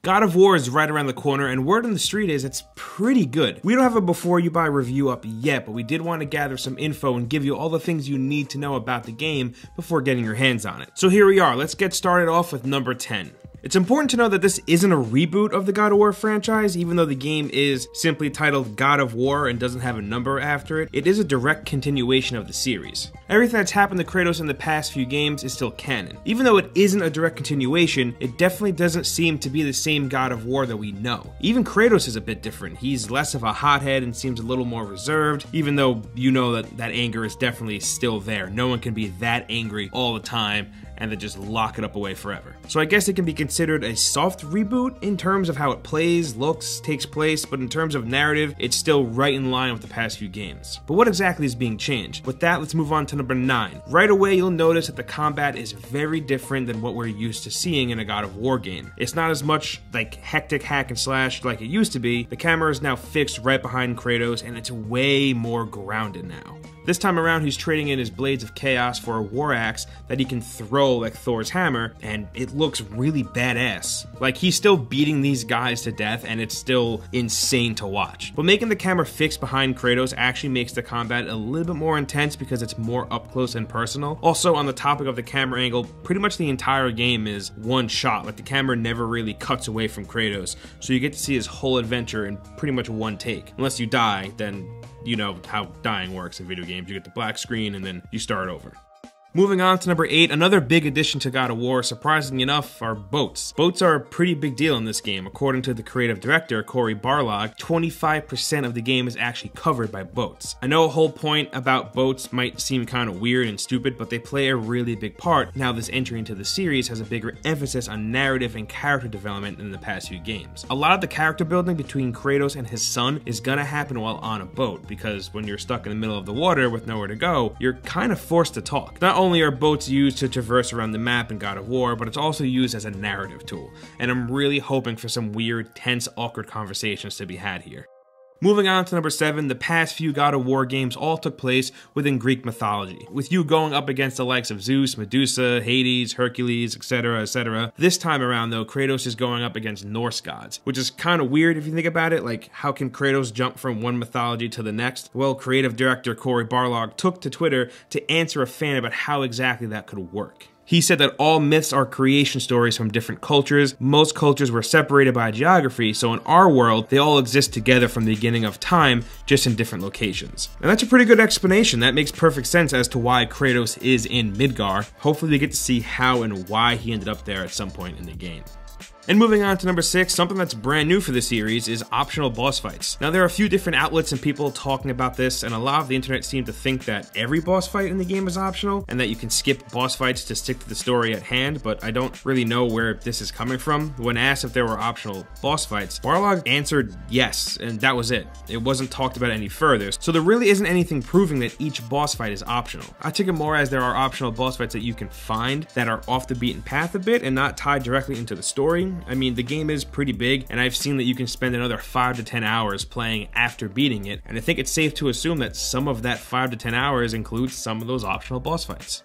God of War is right around the corner, and word on the street is it's pretty good. We don't have a before you buy review up yet, but we did want to gather some info and give you all the things you need to know about the game before getting your hands on it. So here we are, let's get started off with number 10. It's important to know that this isn't a reboot of the God of War franchise, even though the game is simply titled God of War and doesn't have a number after it. It is a direct continuation of the series. Everything that's happened to Kratos in the past few games is still canon. Even though it isn't a direct continuation, it definitely doesn't seem to be the same God of War that we know. Even Kratos is a bit different. He's less of a hothead and seems a little more reserved, even though you know that anger is definitely still there. No one can be that angry all the time and then just lock it up away forever. So I guess it can be considered a soft reboot in terms of how it plays, looks, takes place, but in terms of narrative, it's still right in line with the past few games. But what exactly is being changed? With that, let's move on to number 9. Right away, you'll notice that the combat is very different than what we're used to seeing in a God of War game. It's not as much like hectic hack and slash like it used to be. The camera is now fixed right behind Kratos, and it's way more grounded now. This time around, he's trading in his Blades of Chaos for a war axe that he can throw like Thor's hammer, and it looks really badass. Like, he's still beating these guys to death, and it's still insane to watch. But making the camera fixed behind Kratos actually makes the combat a little bit more intense because it's more up close and personal. Also, on the topic of the camera angle, pretty much the entire game is one shot. Like, the camera never really cuts away from Kratos, so you get to see his whole adventure in pretty much one take. Unless you die, then you know how dying works in video games. You get the black screen and then you start over. Moving on to number 8, another big addition to God of War, surprisingly enough, are boats. Boats are a pretty big deal in this game. According to the creative director, Cory Barlog, 25% of the game is actually covered by boats. I know a whole point about boats might seem kind of weird and stupid, but they play a really big part. Now this entry into the series has a bigger emphasis on narrative and character development than the past few games. A lot of the character building between Kratos and his son is gonna happen while on a boat, because when you're stuck in the middle of the water with nowhere to go, you're kind of forced to talk. Not only are boats used to traverse around the map in God of War, but it's also used as a narrative tool, and I'm really hoping for some weird, tense, awkward conversations to be had here. Moving on to number 7, the past few God of War games all took place within Greek mythology, with you going up against the likes of Zeus, Medusa, Hades, Hercules, etc., etc. This time around though, Kratos is going up against Norse gods, which is kind of weird if you think about it. Like, how can Kratos jump from one mythology to the next? Well, creative director Cory Barlog took to Twitter to answer a fan about how exactly that could work. He said that all myths are creation stories from different cultures. Most cultures were separated by geography, so in our world, they all exist together from the beginning of time, just in different locations. And that's a pretty good explanation. That makes perfect sense as to why Kratos is in Midgar. Hopefully we get to see how and why he ended up there at some point in the game. And moving on to number 6, something that's brand new for the series is optional boss fights. Now there are a few different outlets and people talking about this, and a lot of the internet seem to think that every boss fight in the game is optional, and that you can skip boss fights to stick to the story at hand, but I don't really know where this is coming from. When asked if there were optional boss fights, Barlog answered yes, and that was it. It wasn't talked about any further, so there really isn't anything proving that each boss fight is optional. I take it more as there are optional boss fights that you can find that are off the beaten path a bit and not tied directly into the story. I mean, the game is pretty big, and I've seen that you can spend another 5 to 10 hours playing after beating it, and I think it's safe to assume that some of that 5 to 10 hours includes some of those optional boss fights.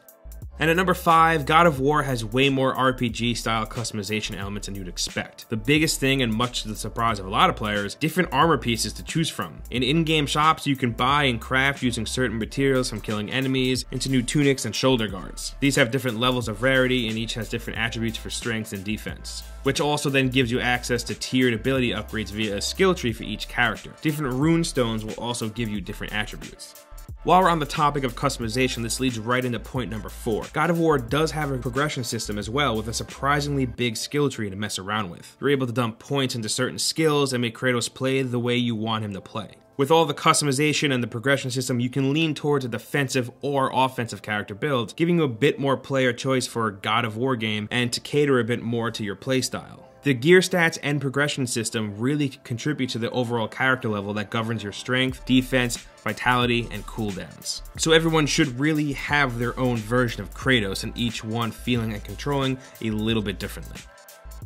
And at number 5, God of War has way more RPG-style customization elements than you'd expect. The biggest thing, and much to the surprise of a lot of players, different armor pieces to choose from. In in-game shops, you can buy and craft using certain materials from killing enemies into new tunics and shoulder guards. These have different levels of rarity, and each has different attributes for strength and defense, which also then gives you access to tiered ability upgrades via a skill tree for each character. Different rune stones will also give you different attributes. While we're on the topic of customization, this leads right into point number 4. God of War does have a progression system as well, with a surprisingly big skill tree to mess around with. You're able to dump points into certain skills and make Kratos play the way you want him to play. With all the customization and the progression system, you can lean towards a defensive or offensive character build, giving you a bit more player choice for a God of War game and to cater a bit more to your playstyle. The gear stats and progression system really contribute to the overall character level that governs your strength, defense, vitality, and cooldowns. So everyone should really have their own version of Kratos, and each one feeling and controlling a little bit differently.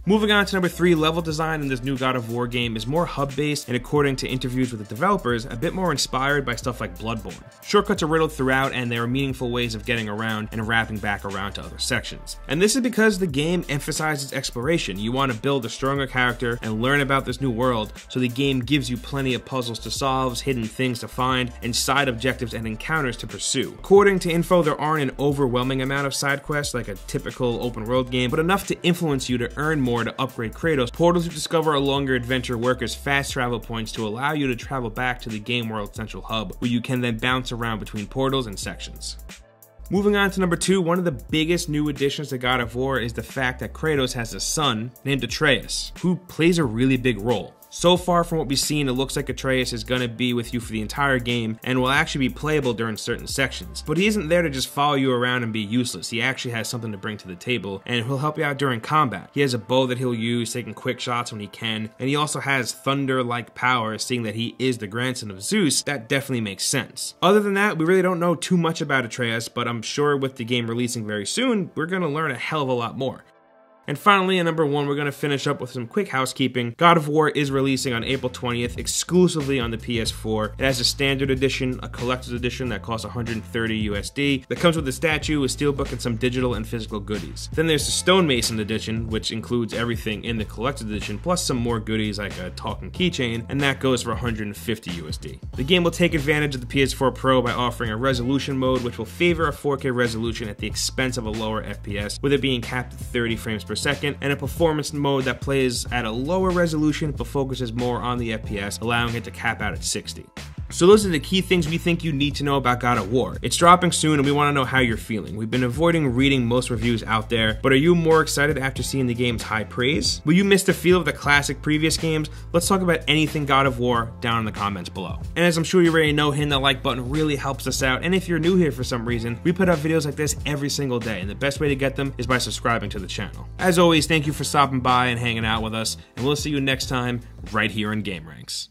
Moving on to number 3, level design in this new God of War game is more hub-based and, according to interviews with the developers, a bit more inspired by stuff like Bloodborne. Shortcuts are riddled throughout, and there are meaningful ways of getting around and wrapping back around to other sections. And this is because the game emphasizes exploration. You want to build a stronger character and learn about this new world, so the game gives you plenty of puzzles to solve, hidden things to find, and side objectives and encounters to pursue. According to info, there aren't an overwhelming amount of side quests like a typical open world game, but enough to influence you to earn more to upgrade Kratos. Portals you discover along your adventure work as fast travel points to allow you to travel back to the game world central hub, where you can then bounce around between portals and sections. Moving on to number 2, one of the biggest new additions to God of War is the fact that Kratos has a son named betrayus, who plays a really big role. So far from what we've seen, it looks like Atreus is going to be with you for the entire game and will actually be playable during certain sections. But he isn't there to just follow you around and be useless. He actually has something to bring to the table, and he'll help you out during combat. He has a bow that he'll use, taking quick shots when he can, and he also has thunder-like power, seeing that he is the grandson of Zeus. That definitely makes sense. Other than that, we really don't know too much about Atreus, but I'm sure with the game releasing very soon, we're going to learn a hell of a lot more. And finally, at number 1, we're going to finish up with some quick housekeeping. God of War is releasing on April 20th exclusively on the PS4. It has a standard edition, a collector's edition that costs $130 USD, that comes with a statue, a steelbook, and some digital and physical goodies. Then there's the Stonemason edition, which includes everything in the collector's edition, plus some more goodies like a talking keychain, and that goes for $150 USD. The game will take advantage of the PS4 Pro by offering a resolution mode, which will favor a 4K resolution at the expense of a lower FPS, with it being capped at 30 frames per second, and a performance mode that plays at a lower resolution but focuses more on the FPS, allowing it to cap out at 60. So those are the key things we think you need to know about God of War. It's dropping soon and we want to know how you're feeling. We've been avoiding reading most reviews out there, but are you more excited after seeing the game's high praise? Will you miss the feel of the classic previous games? Let's talk about anything God of War down in the comments below. And as I'm sure you already know, hitting the like button really helps us out, and if you're new here for some reason, we put out videos like this every single day, and the best way to get them is by subscribing to the channel. As always, thank you for stopping by and hanging out with us, and we'll see you next time right here in Gameranx.